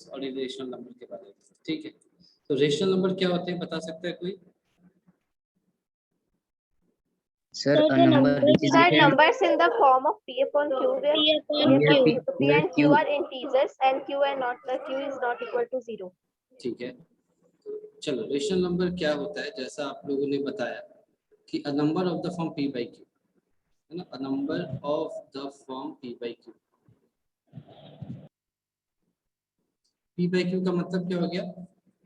और irrational number के बारे में। ठीक है, तो रेशनल नंबर क्या होते हैं बता सकता है कोई? Sir, a number which is Sir, numbers in the form of P upon Q, where P and Q are integers and Q is not equal to 0. ठीक है, चलो रेशनल नंबर क्या होता है, जैसा आप लोगों ने बताया कि a number of the form P by Q, है ना, a number of the form P by Q। P by Q का मतलब क्या हो गया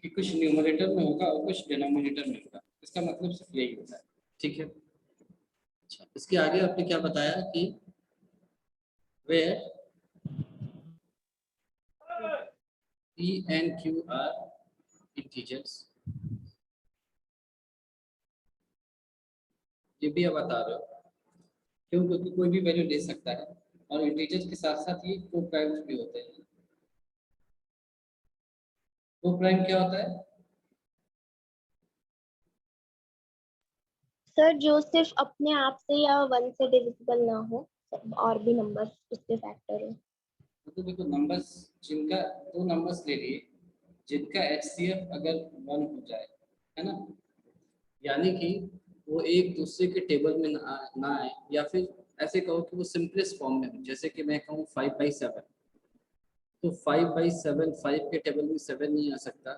कि कुछ न्यूमरेटर में होगा और कुछ डिनोमिनेटर में होगा, इसका मतलब सिर्फ यही होता है। ठीक है, अच्छा इसके आगे आपने क्या बताया कि where P and Q are integers, ये भी आप बता रहे हो क्यों? क्योंकि कोई भी वैल्यू ले सकता है और इंटीजर्स के साथ साथ ये को-प्राइम्स भी होते हैं। को-प्राइम क्या होता है? सर, जो सिर्फ अपने आप से या 1 से डिविजिबल ना हो और भी नंबर्स उसके फैक्टर हो। तो देखो नंबर्स जिनका दो नंबर्स ले लिए जिनका HCF अगर 1 हो जाए, है ना, यानी कि वो एक दूसरे के टेबल में ना आए, या फिर ऐसे कहो कि वो सिंपलेस्ट फॉर्म में हो। जैसे कि मैं कहूँ 5/7, तो 5/7 5 के टेबल में 7 नहीं आ सकता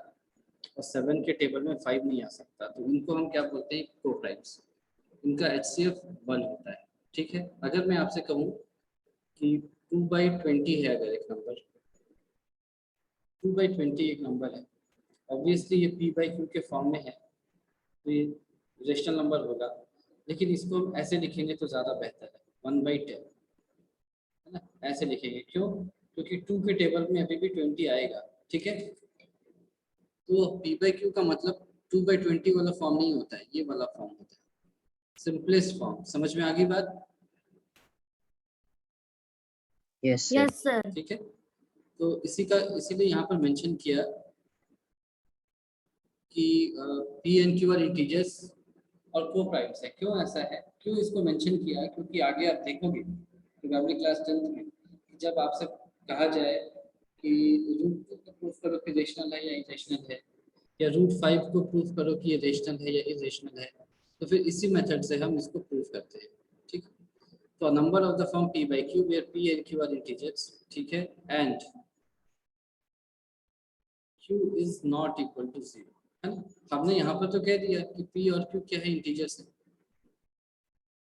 और 7 के टेबल में 5 नहीं आ सकता, तो इनको हम क्या बोलते हैं? को-प्राइम्स। इनका HCF 1 होता है। ठीक है, अगर मैं आपसे कहूँ कि 2/20 है, अगर एक नंबर 2/20 एक नंबर है, ऑब्वियसली ये P by Q के फॉर्म में है, तो ये रेशनल नंबर होगा, लेकिन इसको हम ऐसे लिखेंगे तो ज़्यादा बेहतर है, 1/10, है ना, ऐसे लिखेंगे। क्यों? क्योंकि 2 के टेबल में अभी भी 20 आएगा। ठीक है, तो P by Q का मतलब 2/20 वाला फॉर्म नहीं होता है, ये वाला फॉर्म होता है, सिंपलेस्ट फॉर्म। समझ में आ गई बात? Yes, sir. Yes sir. ठीक है, तो इसीलिए यहाँ पर मेंशन किया कि P and Q are integers और को-प्राइम्स है। क्यों ऐसा है, क्यों इसको मेंशन किया? क्योंकि आगे आप देखोगे प्रोबेबली क्लास 10th में जब आपसे कहा जाए कि रूट को प्रूफ करो कि रेशनल है या इरेशनल है, या रूट 5 को प्रूफ करो कि ये रेशनल है या इरेशनल है, तो फिर इसी मेथड से हम इसको प्रूफ करते हैं। ठीक, तो number of the form P by Q where P and Q are integers, ठीक है, and Q is not equal to 0, है ना। हमने यहाँ पर तो कह दिया कि P और Q क्या है? इंटीजर्स है।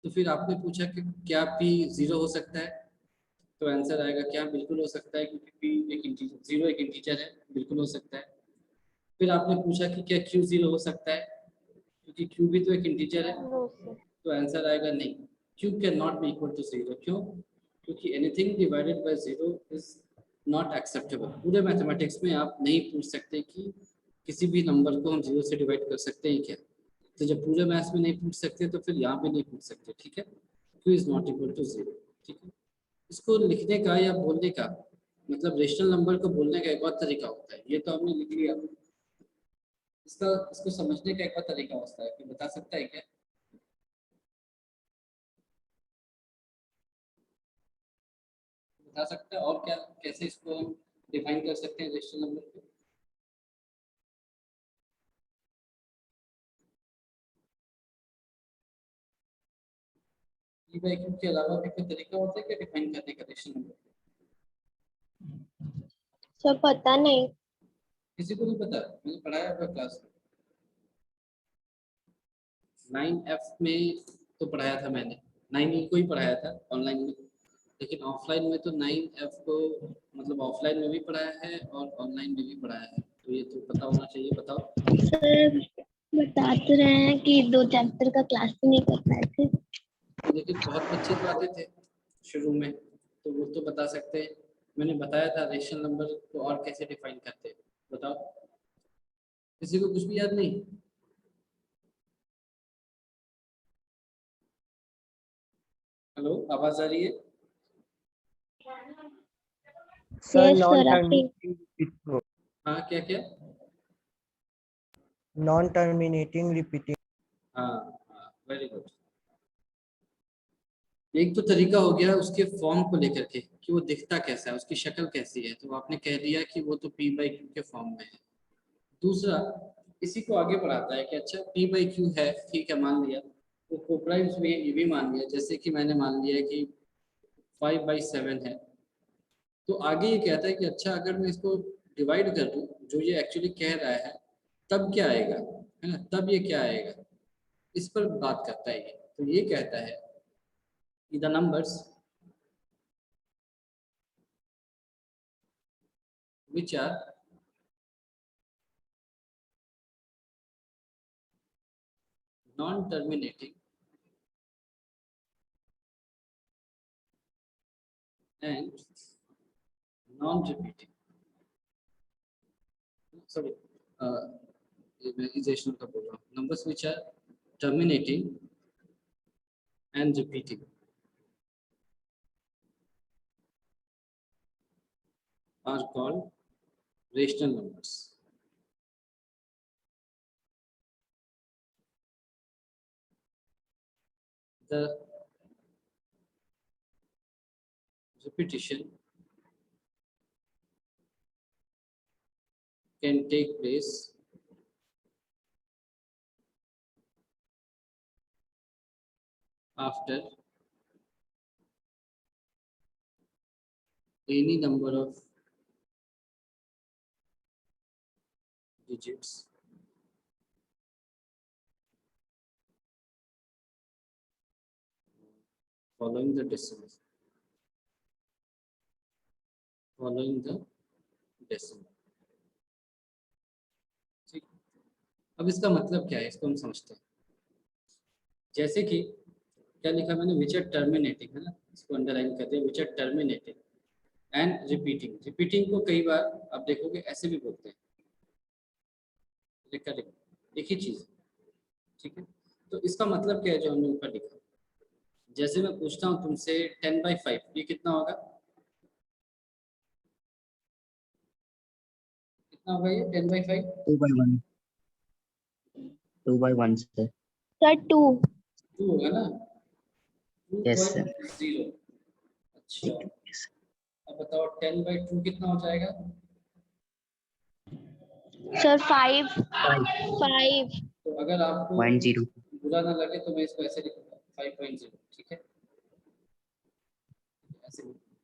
तो फिर आपने पूछा कि क्या P 0 हो सकता है, तो आंसर आएगा क्या? बिल्कुल हो सकता है, क्योंकि P एक इंटीजर, 0 एक इंटीजर है, बिल्कुल हो सकता है। फिर आपने पूछा कि क्या Q 0 हो सकता है, क्योंकि Q भी तो एक इंटीजर है, तो आंसर आएगा नहीं, Q can not be equal to 0। क्यों? क्योंकि anything divided by 0 is not acceptable. पूरे मैथमेटिक्स में आप नहीं पूछ सकते कि किसी भी नंबर को हम 0 से डिवाइड कर सकते हैं क्या, तो जब पूरे मैथ्स में नहीं पूछ सकते तो फिर यहाँ पे नहीं पूछ सकते। ठीक है, Q is not equal to 0। ठीक है, इसको लिखने का या बोलने का मतलब रेशनल नंबर को बोलने का एक और तरीका होता है, ये तो हमने लिख लिया, इसको समझने का एक और तरीका होता है, कि बता सकता है क्या? बता सकता है, और क्या, कैसे इसको हम डिफाइन कर सकते हैं रेशनल नंबर को? P by Q के अलावा भी कोई तरीका होता है क्या डिफाइन करने का रेशनल नंबर? सर पता नहीं। किसी को नहीं पता? मैंने पढ़ाया हुआ क्लास में 9F में तो पढ़ाया था मैंने, 9E को ही पढ़ाया था ऑनलाइन में, लेकिन ऑफलाइन में तो 9F को मतलब ऑफलाइन में भी पढ़ाया है और ऑनलाइन में भी पढ़ाया है, तो ये तो पता होना चाहिए। बताओ। सर बता तो रहे हैं कि 2 चैप्टर का क्लास ही नहीं कर पाए थे, लेकिन बहुत बच्चे तो आते थे शुरू में, तो वो तो बता सकते हैं। मैंने बताया था रेशनल नंबर को और कैसे डिफाइन करते हैं, बताओ। किसी को कुछ भी याद नहीं? हेलो, आवाज आ रही है? Sir Yes, non sir, terminating हाँ, क्या क्या? Non terminating repeating. हाँ हाँ, वेरी गुड। एक तो तरीका हो गया उसके फॉर्म को लेकर के कि वो दिखता कैसा है, उसकी शक्ल कैसी है, तो आपने कह दिया कि वो तो P बाई क्यू के फॉर्म में है। दूसरा इसी को आगे बढ़ाता है कि अच्छा P बाई क्यू है, ठीक है मान लिया, तो कोप्राइम्स में ये भी मान लिया, जैसे कि मैंने मान लिया कि 5/7 है। तो आगे ये कहता है कि अच्छा अगर मैं इसको डिवाइड कर दूं जो ये एक्चुअली कह रहा है तब क्या आएगा, है ना, तब ये क्या आएगा, इस पर बात करता है ये। तो ये कहता है कि the numbers which are non-terminating and non-repeating, sorry, ये मैं इजेशनल का बोल रहा हूँ, numbers which are terminating and repeating are called rational numbers. The repetition can take place after any number of digits following the decimal. ठीक, अब इसका मतलब क्या है, इसको हम समझते हैं। जैसे कि क्या लिखा मैंने, विच आर टर्मिनेटिंग, है ना, इसको अंडरलाइन कर दिया, which are terminating and repeating. Repeating को कई बार आप देखोगे ऐसे भी बोलते हैं, लिखा एक ही चीज, ठीक है। तो इसका मतलब क्या है जो हमने ऊपर लिखा, जैसे मैं पूछता हूँ तुमसे 10/5 ये कितना होगा, कितना होगा ये 10/5? 2/1 2/1 sir. Sir, 2. 2 होगा ना, Yes sir. 2.0। अच्छा Yes. अब बताओ 10/2 कितना हो जाएगा? Sir, 5. 5 तो अगर आपको 1 बुरा ना लगे तो मैं इसको ऐसे लिखूंगा 5.0, ठीक है, ऐसे लिखूंगा।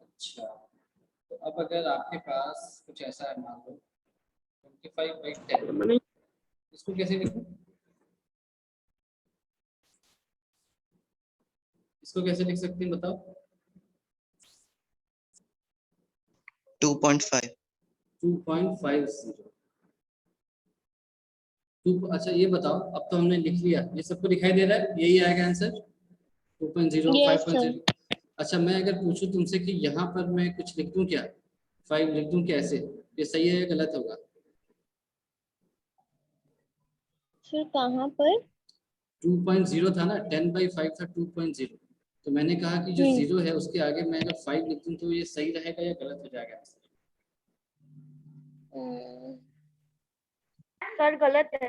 अच्छा तो अब अगर आपके पास कुछ ऐसा है, मान लो 25/10, इसको कैसे लिखूं, इसको कैसे लिख सकते हैं बताओ? 2.5 2.50। अच्छा ये बताओ, अब तो हमने लिख लिया, ये सबको दिखाई दे रहा है, यही आएगा आंसर 2.0 Yes, 5.0। अच्छा मैं अगर पूछूं तुमसे कि यहाँ पर मैं कुछ लिख दूं क्या, 5 लिख दूं कैसे, ये सही है या गलत होगा? Sir, कहाँ पर? 2.0 था ना, 10/5 था 2.0, तो मैंने कहा कि जो 0 है उसके आगे मैं अगर 5 लिख दूं तो ये सही रहेगा या गलत हो जाएगा आंसर? सर गलत है।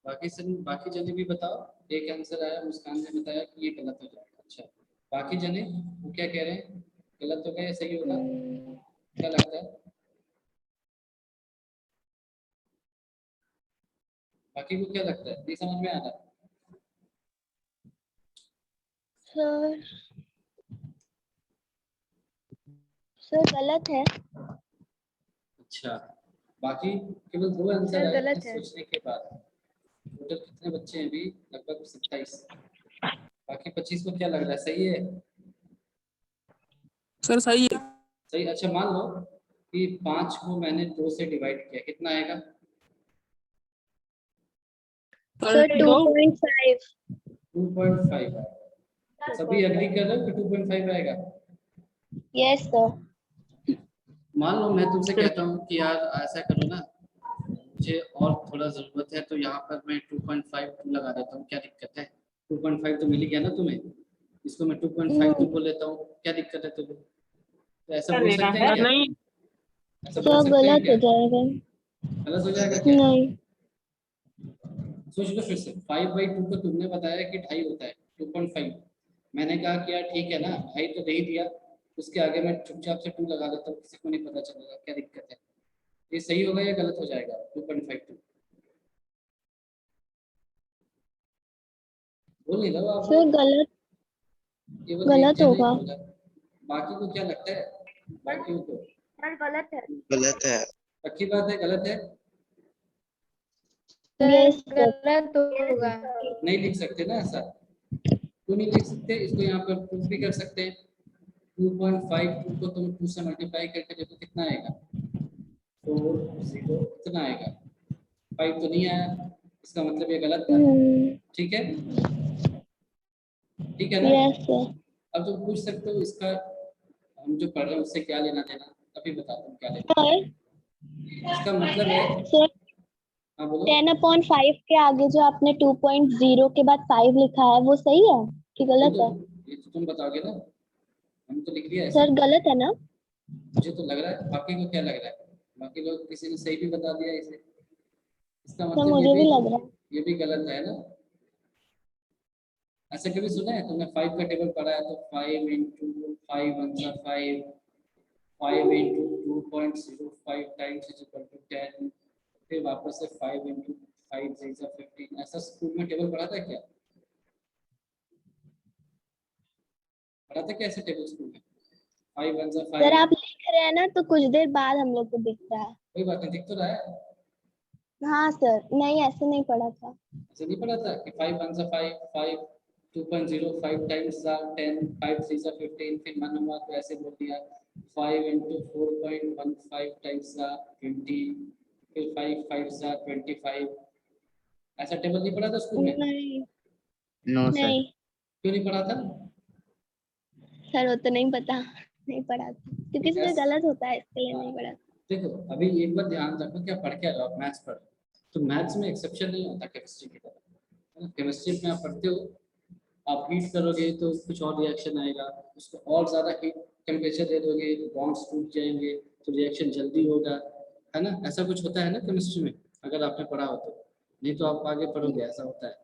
बाकी जने भी बताओ, एक आंसर आया, मुस्कान ने बताया कि ये गलत हो जाएगा। अच्छा बाकी जने वो क्या कह रहे हैं, गलत होगा या सही होगा, क्या लगता है? बाकी को क्या लगता है, नहीं समझ में आ रहा? सर गलत है। अच्छा बाकी केवल 2 आंसर आए गलत हैं है। सोचने के बाद। टोटल कितने बच्चे हैं अभी, लगभग 27। बाकी 25 को क्या लग रहा है, सही है? सर सही है। सही। अच्छा मान लो कि 5 को मैंने 2 से डिवाइड किया, कितना आएगा? सर 2.5। 2.5 आएगा। सभी एग्री कर रहे हो कि 2.5 आएगा? Yes sir. मान लो मैं तुमसे कहता हूँ कि यार ऐसा करो ना, मुझे और थोड़ा जरूरत है तो यहाँ पर मैं 2.5 लगा देता हूँ, क्या दिक्कत है? 2.5 तो मिल गया ना तुम्हें, इसको मैं 2.5 बोल लेता हूँ, क्या दिक्कत है तुम्हें? तो ऐसा बोल सकते हैं क्या? नहीं ऐसा बोल सकते हैं क्या? जाएगा। गलत हो जाएगा क्या? नहीं। सोच लो फिर से, 5/2 को तुमने बताया कि 2.5 होता है, 2.5। मैंने कहा कि यार ठीक है ना, भाई तो दे ही दिया, उसके आगे मैं चुपचाप से 2 लगा देता हूँ, किसी को नहीं पता चलेगा, क्या दिक्कत है? ये सही होगा या गलत हो जाएगा 2.52? बोल नहीं रहा आप, सर गलत केवल एक जन होगा। नहीं बोला, बाकी को क्या लगता है? बाकी को सर गलत है। गलत है। पक्की बात है गलत है? Yes sir. गलत होगा। नहीं लिख सकते ना ऐसा, क्यों नहीं लिख सकते? इसको यहाँ पर प्रूफ भी कर सकते हैं। 2.52 को तुम 2 से मल्टीप्लाई करके देखो कितना आएगा, 40 कितना आएगा, 5 तो नहीं आया, इसका मतलब ये गलत था। ठीक है, ठीक है ना? Yes sir. अब तुम पूछ सकते हो इसका हम जो पढ़ रहे हैं उससे क्या लेना देना, अभी बताता हूँ क्या लेना सर देना। इसका मतलब है, सर हाँ बोलो। 10/5 के आगे जो आपने 2.0 के बाद 5 लिखा है वो सही है कि ये गलत तो है? ये तो तुम बताओगे ना, हम तो लिख दिया ऐसे। सर गलत है ना? मुझे तो लग रहा है, बाकी को क्या लग रहा है? बाकी लोग किसी ने सही भी बता दिया इसे, इसका सर मतलब मुझे भी लग रहा है। ये भी गलत है ना? ऐसा कभी सुना है तुमने? 5 का टेबल पढ़ा है तो 5 इंटू 5 वन सा 5, 5 into 2.05 times is equal to 10, फिर वापस से 5 इंटू 5 थ्री सा 15। ऐसा स्कूल में टेबल पढ़ा था क्या? पढ़ा था क्या ऐसे टेबल स्कूल में? 5 वन सा सर 5। आप लिख रहे हैं ना तो कुछ देर बाद हम लोग को दिख रहा है। कोई बात नहीं, दिख तो रहा है। हाँ सर, नहीं ऐसे नहीं पढ़ा था। ऐसे नहीं पढ़ा था कि 5 वन सा 5, 5 2.05 टाइम्स सा 10, 5 थ्री सा 15, फिर मन हुआ तो ऐसे बोल दिया 5 इंटू 4.15 टाइम्स सा 20, फिर 5 5 सा 25। ऐसा टेबल नहीं पढ़ा था स्कूल में? नहीं नो सर। नहीं क्यों नहीं पढ़ा था? सर वो तो नहीं पता, नहीं पढ़ा था क्योंकि इसमें गलत होता है इसके लिए नहीं पढ़ा। देखो अभी एक बार ध्यान रखो, क्या पढ़ के आ रहे हो आप? मैथ्स पढ़ रहे हो तो मैथ्स में एक्सेप्शन नहीं होता केमिस्ट्री की तरह, है ना? केमिस्ट्री में आप पढ़ते हो, आप हीट करोगे तो कुछ और रिएक्शन आएगा, उसको और ज़्यादा हीट टेम्परेचर दे दोगे तो बॉन्ड्स टूट जाएंगे, तो रिएक्शन जल्दी होगा, है ना? ऐसा कुछ होता है ना केमिस्ट्री में, अगर आपने पढ़ा हो तो, नहीं तो आप आगे पढ़ोगे, ऐसा होता है।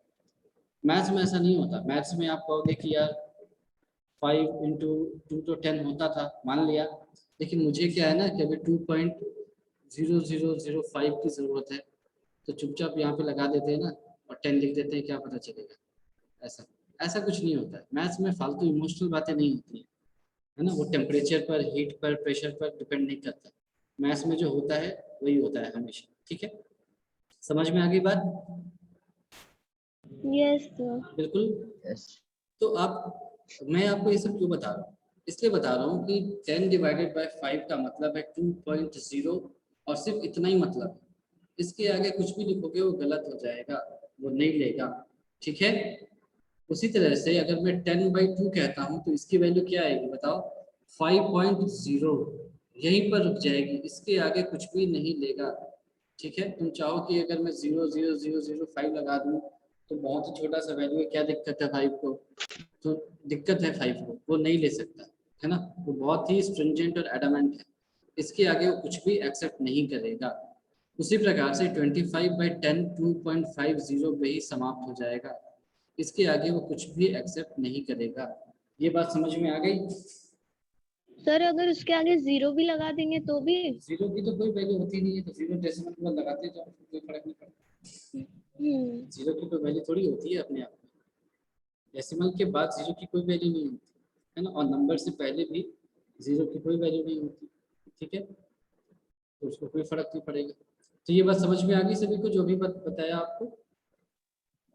मैथ्स में ऐसा नहीं होता, मैथ्स में आप कहोगे कि यार 5 इंटू 2 तो 10 होता था, मान लिया, लेकिन मुझे क्या है ना कि अभी 2.0005 की ज़रूरत है, तो चुपचाप यहाँ पे लगा देते हैं ना और 10 लिख देते हैं, क्या पता चलेगा? ऐसा ऐसा कुछ नहीं होता है मैथ्स में, फालतू इमोशनल बातें नहीं होती हैं, है ना? वो टेम्परेचर पर, हीट पर, प्रेशर पर डिपेंड नहीं करता। मैथ्स में जो होता है वही होता है हमेशा। ठीक है, समझ में आ गई बात? Yes sir. बिल्कुल। यस। तो आप, मैं आपको ये सब क्यों बता रहा हूँ? इसलिए बता रहा हूँ कि 10 डिवाइडेड बाय 5 का मतलब है 2.0, और सिर्फ इतना ही मतलब है। इसके आगे कुछ भी लिखोगे वो गलत हो जाएगा, वो नहीं लेगा। ठीक है, उसी तरह से अगर मैं 10/2 कहता हूँ तो इसकी वैल्यू क्या आएगी बताओ? 5.0, यहीं पर रुक जाएगी, इसके आगे कुछ भी नहीं लेगा। ठीक है, तुम चाहो कि अगर मैं 0.0005 लगा दूं तो बहुत ही छोटा सा वैल्यू है, क्या दिक्कत है 5 को? तो दिक्कत है 5 को, वो नहीं ले सकता, है ना? वो बहुत ही स्ट्रिंजेंट और एडामेंट है, इसके आगे वो कुछ भी एक्सेप्ट नहीं करेगा। उसी प्रकार से 25/10 2.50 पे ही समाप्त हो जाएगा, इसके आगे वो कुछ भी एक्सेप्ट नहीं करेगा। ये बात समझ में आ गई? सर अगर उसके आगे 0 भी लगा देंगे तो भी? जीरो की तो कोई वैल्यू होती नहीं है, तो जीरो डेसिमल के बाद लगाते जाओ, कोई फर्क नहीं पड़ता। जीरो की कोई वैल्यू थोड़ी होती है अपने आप में, डेसिमल के बाद जीरो की कोई वैल्यू नहीं होती, है ना? और नंबर से पहले भी जीरो की कोई वैल्यू नहीं होती। ठीक है, तो उसको कोई फर्क नहीं पड़ेगा। तो ये बात समझ में आ गई सभी को, जो भी बताया आपको?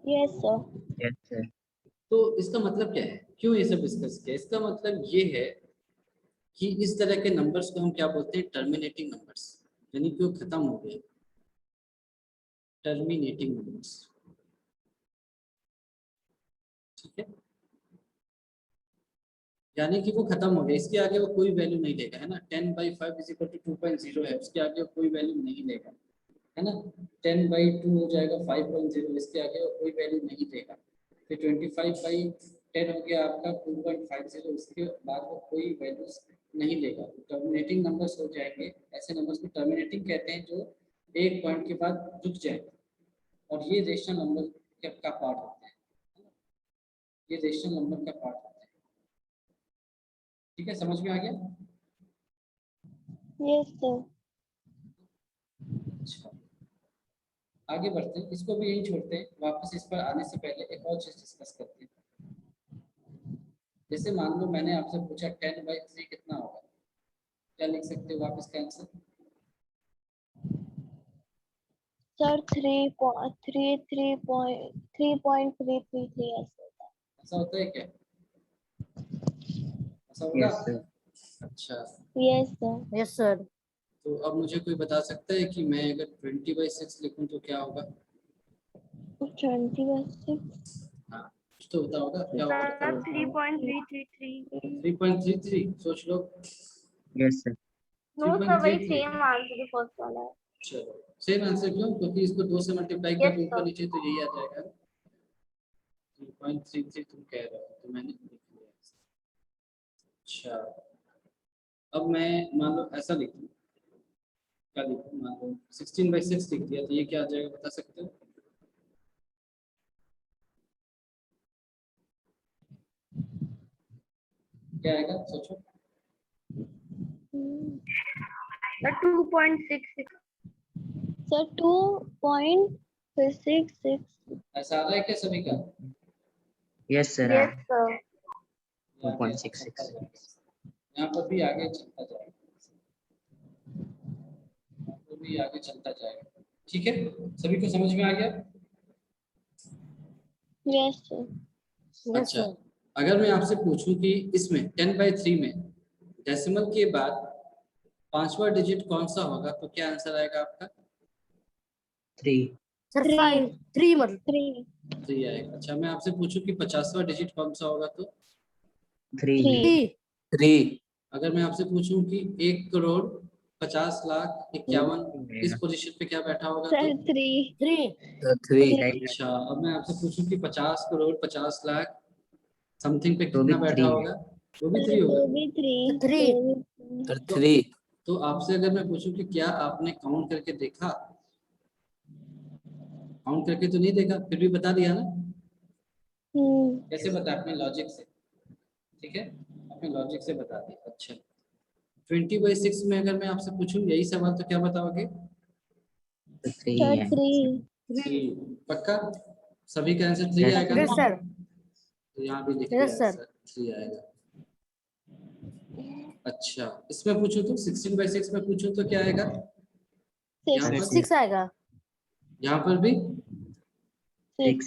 Yes sir. Yes sir. तो इसका मतलब क्या है, क्यों ये सब डिस्कस किया? इसका मतलब ये है कि इस तरह के नंबर्स को हम क्या बोलते हैं? टर्मिनेटिंग नंबर्स, यानी कि वो खत्म हो गए, टर्मिनेटिंग नंबर्स। ठीक है, यानी कि वो खत्म हो गए, इसके आगे वो कोई वैल्यू नहीं लेगा, है ना? 10/5 इज इक्वल टू 2.0 है, उसके आगे वो कोई वैल्यू नहीं लेगा, है ना? 10/2 हो जाएगा 5.0, इसके आगे वो कोई वैल्यू नहीं देगा। फिर 25/10 हो गया आपका 2.50, उसके बाद वो कोई वैल्यू नहीं लेगा। टर्मिनेटिंग नंबर्स हो जाएंगे, ऐसे नंबर्स को टर्मिनेटिंग कहते हैं जो एक पॉइंट के बाद रुक जाए, और ये रेशनल नंबर का पार्ट होता है। ये रेशनल नंबर का पार्ट होता है। ठीक है, समझ में आ गया? Yes sir. अच्छा, आगे बढ़ते हैं, इसको भी यही छोड़ते हैं। वापस इस पर आने से पहले एक और चीज डिस्कस करते हैं। जैसे मान लो मैंने आपसे पूछा 10/3 कितना होगा, क्या लिख सकते हो आप इसका आंसर? सर 3.333 ऐसा होता है क्या? ऐसा होगा? Yes, sir. अच्छा, यस सर। Yes sir. तो अब मुझे कोई बता सकता है कि मैं अगर 20/6 लिखूं तो क्या होगा? 20/6 हाँ, कुछ तो होता होगा, क्या होगा? 3.333. 3.33, सोच लो। Yes, sir. No sir, वही 3.33। सेम आंसर फर्स्ट वाला है. चलो, सेम आंसर क्यों? क्योंकि इसको 2 से मल्टीप्लाई Yes, कर ऊपर sir. नीचे तो यही आ जाएगा। 3.33 तुम कह रहे हो तो मैंने लिख लिया। अच्छा, अब मैं मान लो ऐसा लिखूं, क्या लिखूं? मान लो 16/6 लिख दिया तो ये क्या आ जाएगा, बता सकते हो? क्या आएगा, सोचो। The 2.66. सर 2.66 ऐसा आ रहा है क्या सभी का? Yes, sir. Yes sir. 2.66. यहाँ पर भी आगे चलता जाएगा, यहाँ पर भी आगे चलता जाएगा। ठीक है, सभी को समझ में आ गया? Yes sir. यस अच्छा, सर। अगर मैं आपसे पूछूं कि इसमें 10/3 में डेसिमल के बाद 5वां डिजिट कौन सा होगा तो क्या आंसर आएगा आपका? 3. सर 3 3 मतलब 3 3 आएगा। अच्छा, मैं आपसे पूछूं कि 50वां डिजिट कौन सा होगा तो? 3. 3। 3। अगर मैं आपसे पूछूं कि 1,50,51,51 इस पोजीशन पे क्या बैठा होगा सर तो? 3 3। So 3. अच्छा, अब मैं आपसे पूछूं कि 50,50,00,000 समथिंग पे तो भी कितना बैठा 3 है. होगा? वो भी सर 3 होगा। वो भी 3 3। तो 3. तो आपसे अगर मैं पूछूं कि क्या आपने काउंट करके देखा? काउंट करके तो नहीं देखा, फिर भी बता दिया ना? कैसे बता? अपने लॉजिक से। ठीक है, अपने लॉजिक से बता दिया। अच्छा, 20/6 में अगर मैं आपसे पूछूं यही सवाल तो क्या बताओगे? तो 3 सर है. 3 3। पक्का? सभी का आंसर 3 Yes, आएगा यस ना? सर। तो यहाँ भी लिख Yes, दिया sir. आंसर 3 आएगा। अच्छा, इसमें पूछूं तो 16/6 में पूछूं तो क्या आएगा? यहाँ पर 6 आएगा। यहाँ पर भी 6.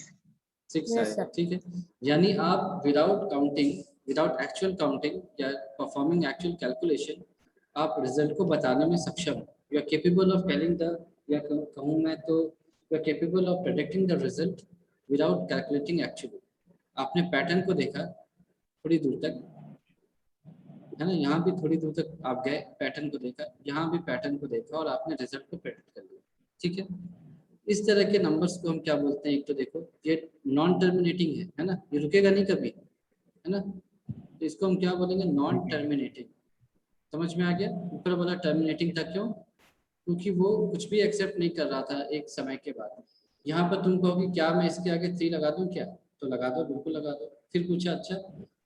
6 यस आएगा। सर। ठीक है, यानी आप without counting, without actual counting या परफॉर्मिंग एक्चुअल कैलकुलेशन आप रिजल्ट को बताने में सक्षम हो। You are capable of telling the, या कहूँ मैं तो you are capable of predicting the result without calculating actually. आपने पैटर्न को देखा थोड़ी दूर तक, है ना? यहाँ भी थोड़ी दूर तक आप गए, पैटर्न को देखा, यहाँ भी पैटर्न को देखा और आपने रिजल्ट को प्रेडिक्ट कर लिया। ठीक है, इस तरह के नंबर्स को हम क्या बोलते हैं? एक तो देखो ये नॉन टर्मिनेटिंग है ना? ये रुकेगा नहीं कभी, है ना? तो इसको हम क्या बोलेंगे? Non terminating. समझ में आ गया? ऊपर वाला टर्मिनेटिंग था, क्यों? क्योंकि वो कुछ भी एक्सेप्ट नहीं कर रहा था एक समय के बाद। यहाँ पर तुम कहोगे क्या मैं इसके आगे 3 लगा दूं क्या? तो लगा दो, बिल्कुल लगा दो। फिर पूछा अच्छा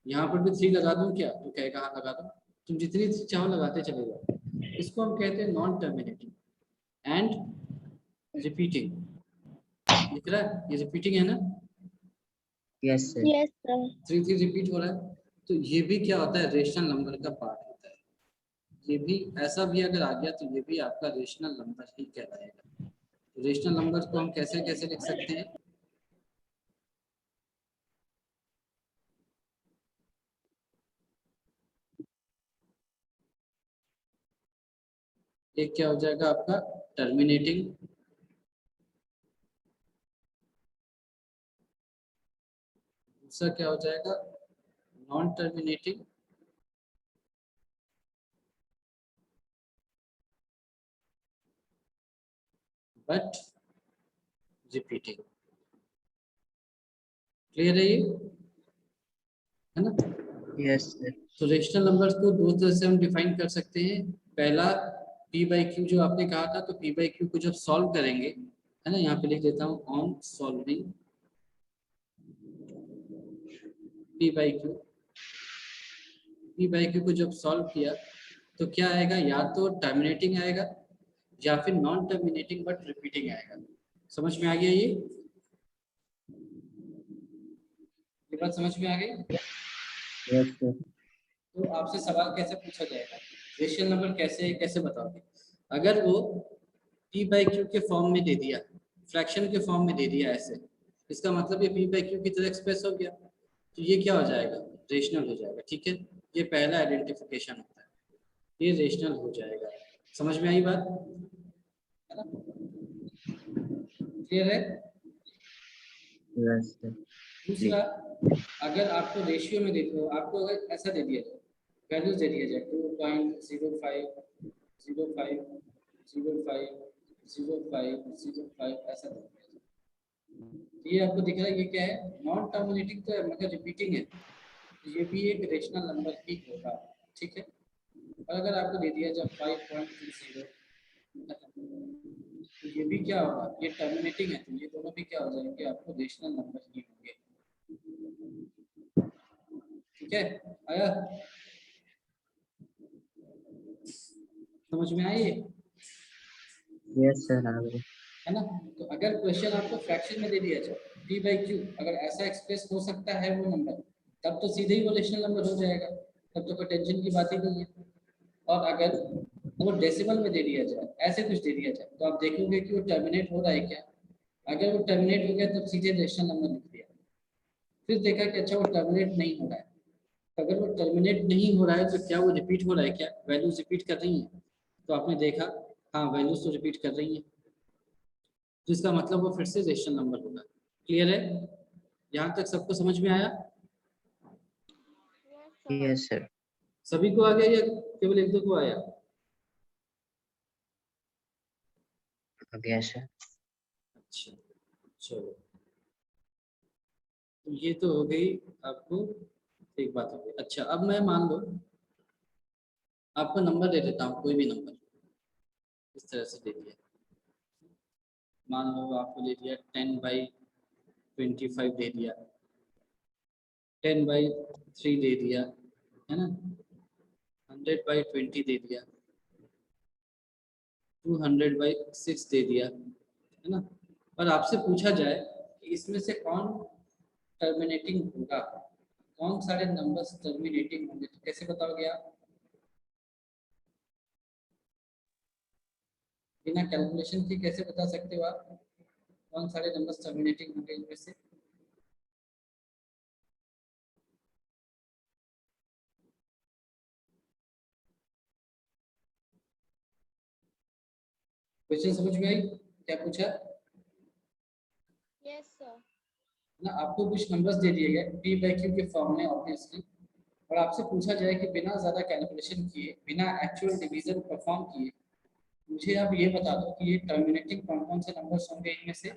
यहाँ पर भी 3 लगा दूं क्या? तो कहेगा हाँ लगा दो। तुम जितनी चाहो लगाते चले जाओ। इसको हम कहते हैं नॉन टर्मिनेटिंग एंड रिपीटिंग। दिख रहा है? ये रिपीटिंग है ना? Yes, sir. Yes sir. 3 repeat हो रहा है। तो ये भी क्या होता है? रेशनल नंबर का पार्ट होता है। ये भी ऐसा भी अगर आ गया तो ये भी आपका रेशनल नंबर ही कहलाएगा। रेशनल नंबर को हम कैसे कैसे लिख सकते हैं? एक क्या हो जाएगा आपका? टर्मिनेटिंग, दूसरा क्या हो जाएगा? Non terminating, but repeating. Clear है ये? है ना? Yes, sir. तो रेशनल नंबर्स को दो तरह से हम डिफाइन कर सकते हैं। पहला p/q जो आपने कहा था, तो p/q को जब सॉल्व करेंगे, है ना? यहाँ पे लिख देता हूँ on solving p by q, p by q को जब सॉल्व किया तो क्या आएगा, या तो टर्मिनेटिंग आएगा या फिर नॉन टर्मिनेटिंग बट रिपीटिंग आएगा। समझ में आ गया ये बात समझ में आ गई? Yes, sir. तो आपसे सवाल कैसे पूछा जाएगा, रेशियल नंबर कैसे बताओगे? अगर वो p by q के फॉर्म में दे दिया, फ्रैक्शन के फॉर्म में दे दिया ऐसे, इसका मतलब ये p by q की तरह एक्सप्रेस हो गया, तो ये क्या हो जाएगा, रेशनल हो जाएगा। ठीक है, ये पहला आइडेंटिफिकेशन होता है, ये रेशनल हो जाएगा। समझ में आई बात? है ना, क्लियर है? Yes, sir. दूसरा, अगर आपको रेशियो में देखो, आपको अगर ऐसा दे दिया जाए, वैल्यूज दे दिया जाए 2.05 05 05 05 05 ऐसा दे दिया जाए, तो ये आपको दिख रहा है ये क्या है, नॉन टर्मिनेटिंग तो है मगर रिपीटिंग है, तो ये भी एक रेशनल नंबर ही होगा। ठीक है, और अगर आपको दे दिया जाए 5.20, तो ये भी क्या होगा, ये टर्मिनेटिंग है, तो ये दोनों भी क्या हो जाएंगे, आपको रेशनल नंबर ही होंगे। ठीक है, आया समझ में आई? Yes, sir. I will. है ना, तो अगर क्वेश्चन आपको फ्रैक्शन में दे दिया जाए p by q, अगर ऐसा एक्सप्रेस हो सकता है वो नंबर, तब तो सीधे ही वो रेशनल नंबर हो जाएगा, तब तो कोई टेंशन की बात ही नहीं है। और अगर वो डेसिमल में दे दिया जाए, ऐसे कुछ दे दिया जाए, तो आप देखोगे कि वो टर्मिनेट हो रहा है क्या, अगर वो टर्मिनेट हो गया तब सीधे रेशनल नंबर लिख दिया, फिर देखा कि अच्छा वो टर्मिनेट नहीं हो रहा है, तो अगर वो टर्मिनेट नहीं हो रहा है तो क्या वो रिपीट हो रहा है, क्या वैल्यूज रिपीट कर रही हैं, तो आपने देखा हाँ वैल्यूज तो रिपीट कर रही हैं, जिसका मतलब वो फिर से रेशनल नंबर होगा। क्लियर है, यहाँ तक सबको समझ में आया? Yes, sir. सभी को आ गया या केवल एक दो को आया? Yes, sir. अच्छा चलो, तो ये तो हो गई आपको एक बात हो गई। अच्छा, अब मैं मान लो आपको नंबर दे देता हूँ, कोई भी नंबर इस तरह से दे दिया, मान लो आपको दे दिया 10/25 दे दिया, 10/3 दे दिया, है ना, 100/20 दे दिया, 200/6 दे दिया, है ना, और आपसे पूछा जाए कि इसमें से कौन टर्मिनेटिंग होगा, कौन सारे नंबर्स टर्मिनेटिंग होंगे, तो कैसे बताओगे आप? बिना कैलकुलेशन के कैसे बता सकते हो आप कौन सारे नंबर्स टर्मिनेटिंग होंगे इनमें से? क्वेश्चन समझ में आई क्या पूछा? Yes sir. ना, आपको कुछ नंबर्स दे दिए गए p by q के फॉर्म में ऑब्वियसली, और आपसे पूछा जाए कि बिना ज़्यादा कैलकुलेशन किए, बिना एक्चुअल डिवीजन परफॉर्म किए, मुझे आप ये बता दो कि ये टर्मिनेटिंग कौन कौन से नंबर्स होंगे इनमें से,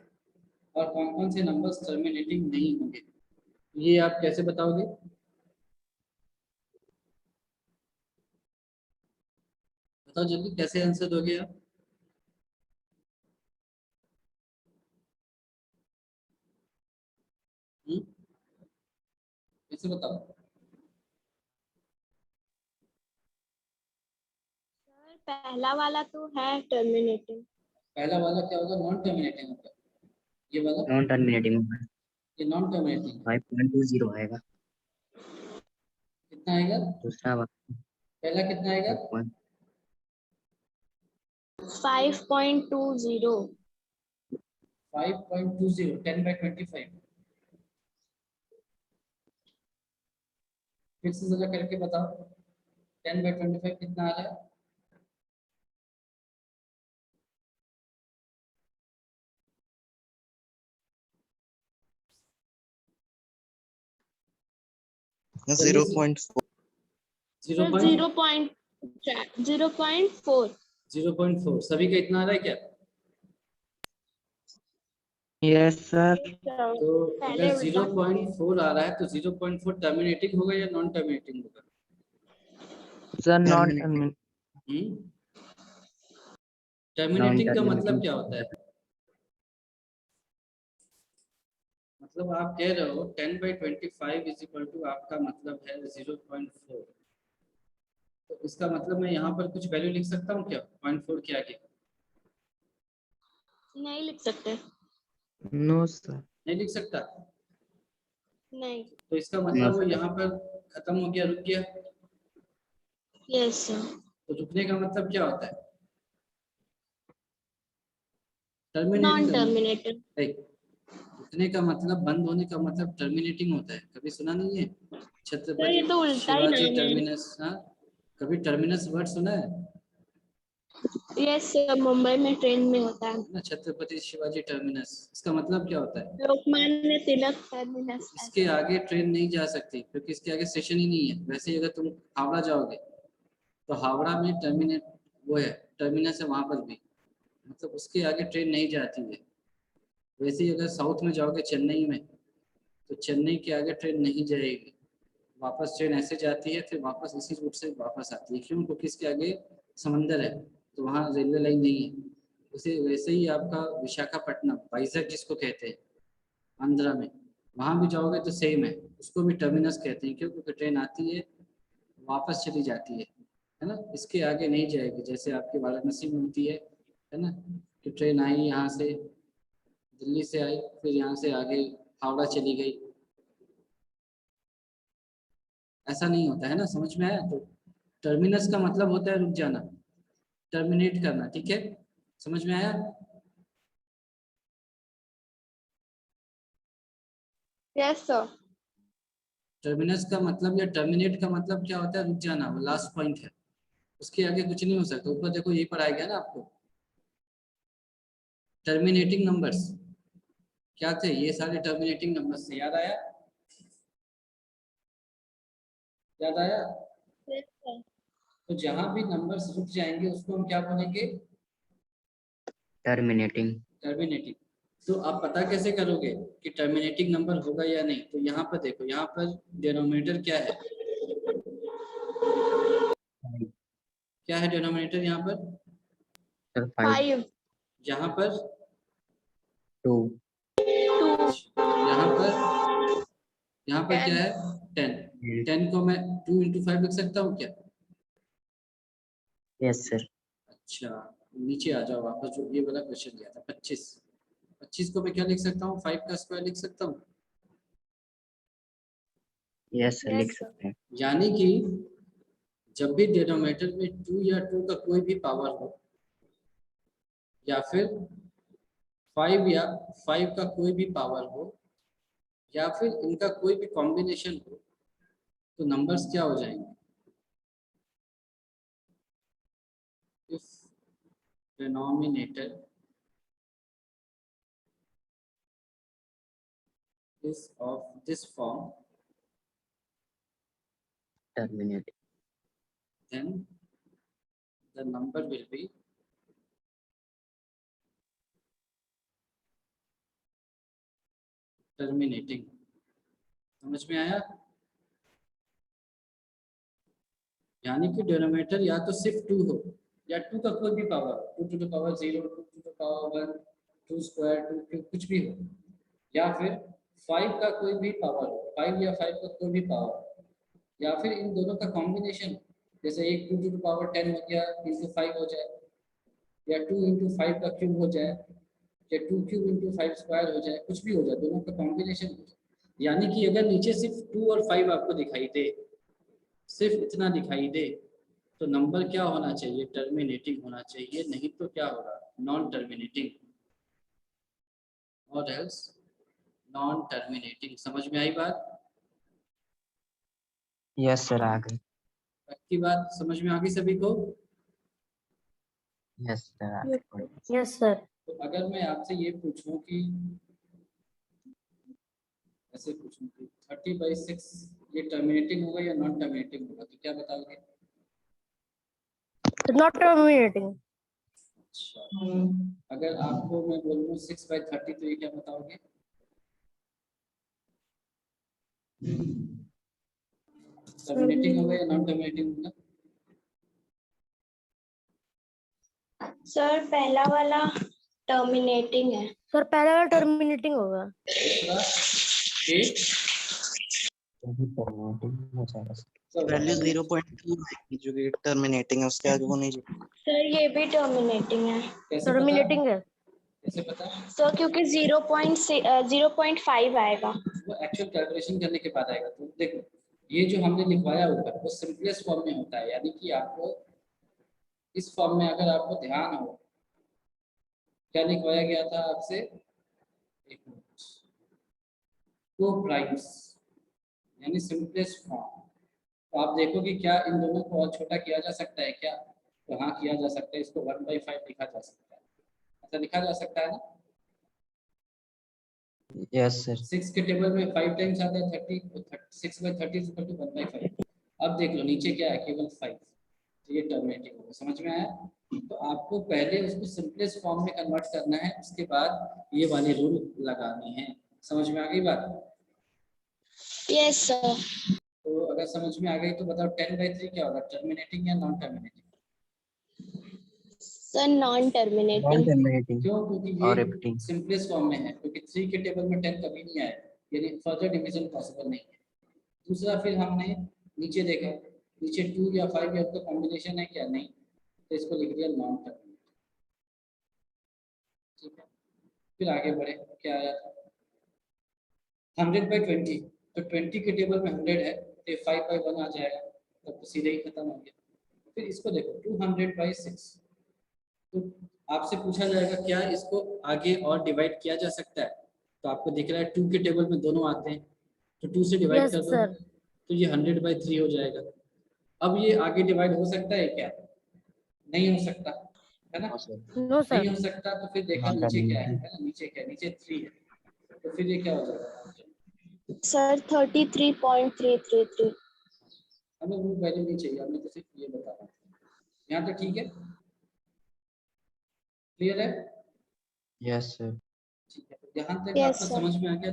और कौन कौन से नंबर्स टर्मिनेटिंग नहीं होंगे, ये आप कैसे बताओगे? बताओ जल्दी, कैसे आंसर दोगे आप? कैसे बताओ? सर पहला वाला तो है टर्मिनेटिंग। पहला वाला क्या होगा, नॉन टर्मिनेटिंग होगा, ये वाला Non-terminating. ये नॉन टर्मिनेटिंग। 5.20 आएगा. कितना आएगा? दूसरा वाला पहला कितना आएगा? 5.20। 5.20, 10/25। फिर से जरा करके बताओ, 10/25 कितना आ रहा है? जल्दी से। 0.4. 0.4। 0.4 सभी का इतना आ रहा है क्या? Yes, sir. तो अगर 0.4 आ रहा है तो 0.4 टर्मिनेटिंग होगा या नॉन टर्मिनेटिंग होगा? Sir, not Terminating. टर्मिनेटिंग का मतलब Non-terminating. क्या होता है? मतलब आप कह रहे हो 10/25 इज इक्वल टू आपका मतलब है 0.4, तो इसका मतलब मैं यहाँ पर कुछ वैल्यू लिख सकता हूँ क्या 0.4 के आगे? नहीं लिख सकते। No sir. नहीं लिख सकता, नहीं। तो इसका मतलब वो यहाँ पर खत्म हो गया, रुक गया। Yes sir. तो रुकने का मतलब क्या होता है? टर्मिनेट नॉन करना। टर्मिनेटेड। रुकने का मतलब, बंद होने का मतलब टर्मिनेटिंग होता है, कभी सुना नहीं है? सर ये छत्रपति तो उल्टा ही शिवाजी नाम है। टर्मिनस, हाँ कभी टर्मिनस वर्ड सुना है यस सर, मुंबई में ट्रेन में होता है। ना? छत्रपति शिवाजी टर्मिनस, इसका मतलब क्या होता है? लोकमान्य तिलक टर्मिनस। इसके आगे ट्रेन नहीं जा सकती क्योंकि इसके आगे स्टेशन ही नहीं है। वैसे ही अगर तुम हावड़ा जाओगे तो हावड़ा में टर्मिनेट वो है, टर्मिनस है वहां पर भी, मतलब उसके आगे ट्रेन नहीं जाती है। वैसे ही अगर साउथ में जाओगे चेन्नई में, तो चेन्नई के आगे ट्रेन नहीं जाएगी, वापस ट्रेन ऐसे जाती है, फिर वापस इसी रूट से वापस आती है। क्यों? क्योंकि इसके आगे समंदर है, तो वहाँ रेलवे लाइन नहीं है। उसे वैसे ही आपका विशाखापट्टनम, वाइजैक जिसको कहते हैं आंध्रा में, वहाँ भी जाओगे तो सेम है, उसको भी टर्मिनस कहते हैं। क्यों? क्योंकि ट्रेन आती है वापस चली जाती है ना, इसके आगे नहीं जाएगी। जैसे आपकी वाराणसी में होती है ना, कि ट्रेन आई यहाँ से, दिल्ली से आई, फिर यहाँ से आगे हावड़ा चली गई, ऐसा नहीं होता है ना, समझ में आया? तो टर्मिनस का मतलब होता है रुक जाना, टर्मिनेट करना, ठीक है? समझ में आया? Yes sir. टर्मिनस का मतलब या टर्मिनेट का मतलब क्या होता है? रुक जाना, वो लास्ट पॉइंट है, उसके आगे कुछ नहीं हो सकता। ऊपर देखो यही पढ़ाया गया ना आपको, टर्मिनेटिंग नंबर्स क्या थे? ये सारे टर्मिनेटिंग नंबर्स से, याद आया? याद आया? Yes sir. तो जहां भी नंबर्स रुक जाएंगे उसको हम क्या बोलेंगे? टर्मिनेटिंग। टर्मिनेटिंग। तो आप पता कैसे करोगे कि टर्मिनेटिंग नंबर होगा या नहीं? तो यहाँ पर देखो, यहाँ पर डिनोमिनेटर क्या है? क्या है डिनोमिनेटर यहाँ पर? सर 5 5। यहाँ पर 2 यहाँ पर यहाँ पर क्या है? 10। 10 को मैं 2 × 5 लिख सकता हूँ क्या? Yes sir. अच्छा, नीचे आ जाओ वापस, जो ये वाला क्वेश्चन दिया था 25। 25 को मैं क्या लिख सकता हूँ? 5 का स्क्वायर लिख सकता हूँ। यस सर, लिख यस सर। सकते हैं। यानी कि जब भी डिनोमिनेटर में 2 या 2 का कोई भी पावर हो, या फिर 5 या 5 का कोई भी पावर हो, या फिर इनका कोई भी कॉम्बिनेशन हो, तो नंबर्स क्या हो जाएंगे? If denominator is of this form, terminating. then the number will be terminating। समझ में आया? यानी कि डिनोमिनेटर या तो सिर्फ 2 हो, या 2 का कोई भी power, 2 to the power 0, 2 to the power 1, 2 square, 2 cube, कुछ भी हो, या फिर 5 का कोई भी पावर हो, 5 या 5 का कोई भी पावर, या फिर इन दोनों का कॉम्बिनेशन, जैसे एक 2 to the power 10 हो गया इंटू 5 हो जाए, या 2 × 5 का क्यूब हो जाए, या 2 क्यूब × 5 स्क्वायर हो जाए, कुछ भी हो जाए, दोनों का कॉम्बिनेशन हो जाए। यानी कि अगर नीचे सिर्फ 2 और 5 आपको दिखाई दे, सिर्फ इतना दिखाई दे, तो नंबर क्या होना चाहिए? टर्मिनेटिंग होना चाहिए, नहीं तो क्या होगा? नॉन टर्मिनेटिंग, और एल्स नॉन टर्मिनेटिंग। समझ में आई बात? यस सर, आ गई। पक्की बात? समझ में आ गई सभी को? यस सर, आ गई। Yes, sir. तो अगर मैं आपसे ये पूछूं कि, ऐसे पूछूं कि 30/6 ये टर्मिनेटिंग होगा या नॉन टर्मिनेटिंग होगा, तो क्या बताओगे? Not terminating. अच्छा, अगर आपको मैं बोलूं 6/30, तो ये क्या बताओगे? टर्मिनेटिंग होगा या नॉन टर्मिनेटिंग होगा? सर पहला वाला टर्मिनेटिंग है। सर पहला वाला टर्मिनेटिंग होगा। दूसरा अभी terminating हो जाएगा sir. वैल्यू 0.2 आएगी जो कि टर्मिनेटिंग है, उसके आगे वो नहीं सर ये भी टर्मिनेटिंग है। कैसे टर्मिनेटिंग है कैसे पता? सर क्योंकि 0.5 आएगा। वो एक्चुअल कैलकुलेशन करने के बाद आएगा। तो देखो ये जो हमने लिखवाया ऊपर वो सिंपलेस्ट फॉर्म में होता है, यानी कि आपको इस फॉर्म में अगर आपको ध्यान हो क्या लिखवाया गया था आपसे, एक मिनट, टू प्राइम्स यानी सिंपलेस्ट फॉर्म। तो आप देखो कि क्या इन दोनों को और छोटा किया जा सकता है क्या? तो हाँ किया जा सकता है, इसको 1/5 लिखा जा सकता है, ऐसा लिखा जा सकता है ना। Yes sir. 6 के टेबल में 5 टाइम्स आता है 30, तो 6/30 इक्वल टू 1/5। अब देख लो नीचे क्या है, केवल 5, तो ये टर्मिनेटिंग होगा। समझ में आया? तो आपको पहले उसको सिंपलेस्ट फॉर्म में कन्वर्ट करना है, उसके बाद ये वाले रूल लगाने हैं। समझ में आ गई बात? Yes sir. तो अगर समझ में आ गई तो बताओ 10/3 क्या होगा, टर्मिनेटिंग या non terminating? Sir non terminating. Non-terminating क्यों? क्योंकि और ये repeating. सिंपलेस्ट फॉर्म में है, क्योंकि 3 के टेबल में 10 कभी नहीं आएगा, यानी फर्दर डिवीजन पॉसिबल नहीं है। दूसरा फिर हमने नीचे देखा, नीचे 2 या 5 या तो कॉम्बिनेशन है क्या, नहीं, तो इसको लिख दिया नॉन टर्मिनेटिंग। ठीक है, फिर आगे बढ़े, क्या आया था 100/20, तो 20 के टेबल में 100 है तो 5/1 आ जाएगा, तब तो सीधे ही खत्म हो गया। फिर इसको देखो 200/6, तो आपसे पूछा जाएगा क्या इसको आगे और डिवाइड किया जा सकता है? तो आपको दिख रहा है 2 के टेबल में दोनों आते हैं, तो 2 से डिवाइड Yes, कर दो sir. तो ये 100/3 हो जाएगा। अब ये आगे डिवाइड हो सकता है क्या? नहीं हो सकता है ना। No sir. No sir. नहीं हो सकता, तो फिर देखा नीचे क्या है ना, नीचे क्या है, नीचे 3 है, तो फिर ये क्या हो जाएगा? सर 33.333। हमें वो वैल्यू नहीं चाहिए, हमें तो सिर्फ ये बता रहा हूँ। यहाँ तक ठीक है, क्लियर है? Yes sir. ठीक है, यहाँ तक Yes, आपको sir. समझ में आ गया।